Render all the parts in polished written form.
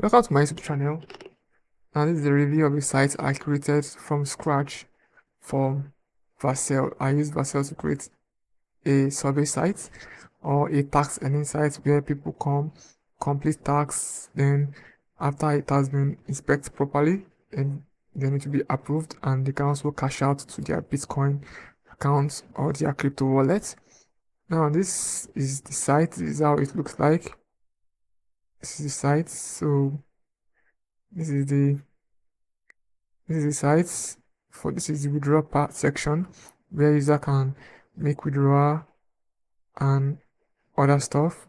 Welcome to my YouTube channel. Now this is a review of a site I created from scratch for Vercel. I use Vercel to create a survey site or a tax earning site where people come, complete tax, then after it has been inspected properly, then they need to be approved and they can also cash out to their Bitcoin accounts or their crypto wallet. Now this is the site, this is how it looks like. This is the site. So this is the site for this is the withdrawal part section where user can make withdrawal and other stuff.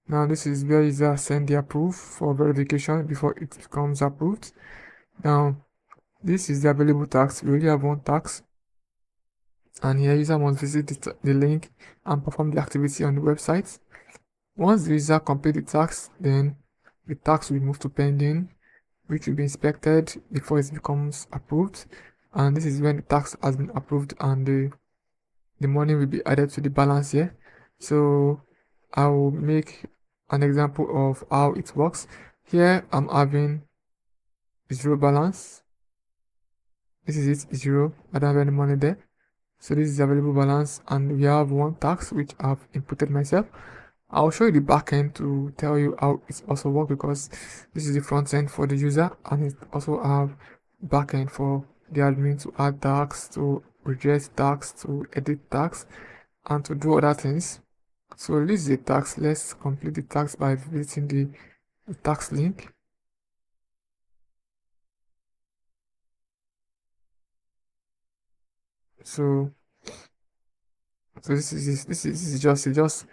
Now this is where user send their proof for verification before it becomes approved. Now this is the available tax. We only have one tax, and here user must visit the link and perform the activity on the website. Once the user complete the tax, then the tax will move to pending, which will be inspected before it becomes approved. And this is when the tax has been approved and the money will be added to the balance here. So I will make an example of how it works. Here I'm having zero balance. This is it, zero. I don't have any money there. So this is the available balance, and we have one tax which I've inputted myself. I'll show you the back end to tell you how it also works, because this is the front end for the user and it also have back end for the admin to add tax, to reject tax, to edit tax, and to do other things. So this is the tax. Let's complete the tax by visiting the tax link. So this is just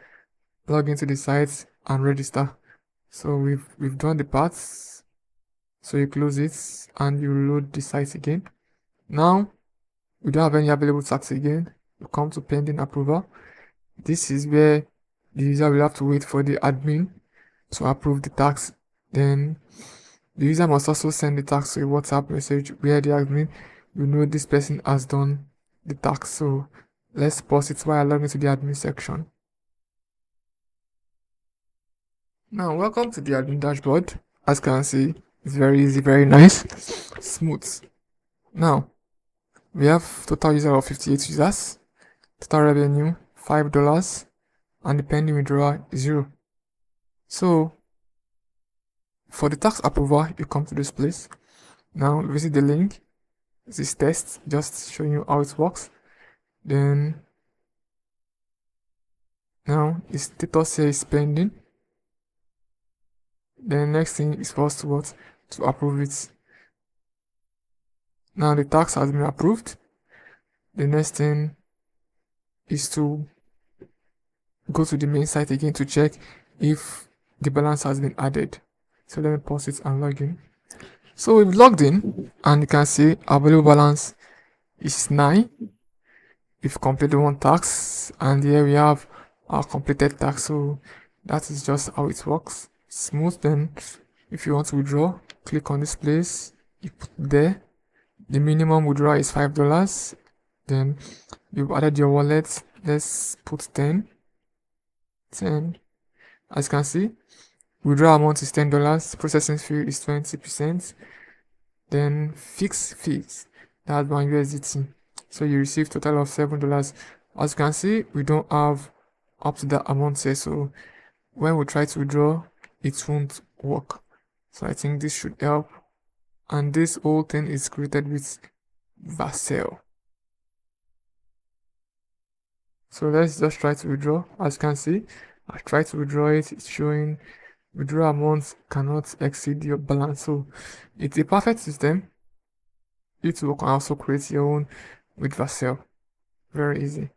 log into the site and register. So we've done the parts. So you close it and you load the site again. Now we don't have any available tax again. You come to pending approval. This is where the user will have to wait for the admin to approve the tax. Then the user must also send the tax to a WhatsApp message where the admin will know this person has done the tax. So let's pause it while I log into the admin section. Now welcome to the admin dashboard. As you can see, it's very easy, very nice, smooth. Now we have total user of 58 users, total revenue $5, and the pending withdrawal is 0. So for the tax approval, you come to this place. Now visit the link. This is test, just showing you how it works. Then now the status here is pending. Then next thing is for us to approve it. Now the tax has been approved. The next thing is to go to the main site again to check if the balance has been added. So let me pause it and log in. So we've logged in and you can see our available balance is 9. We've completed one tax, and here we have our completed tax. So that is just how it works. Smooth. Then if you want to withdraw, click on this place, you put there. The minimum withdrawal is $5. Then you've added your wallet. Let's put 10. As you can see, withdrawal amount is $10, processing fee is 20%, then fixed fees, that's $1 USDT. So you receive total of $7. As you can see, we don't have up to that amount here, so when we try to withdraw, it won't work. So I think this should help. And this whole thing is created with Vercel. So let's just try to withdraw. As you can see, I try to withdraw it. It's showing withdrawal amounts cannot exceed your balance. So it's a perfect system. You too can also create your own with Vercel. Very easy.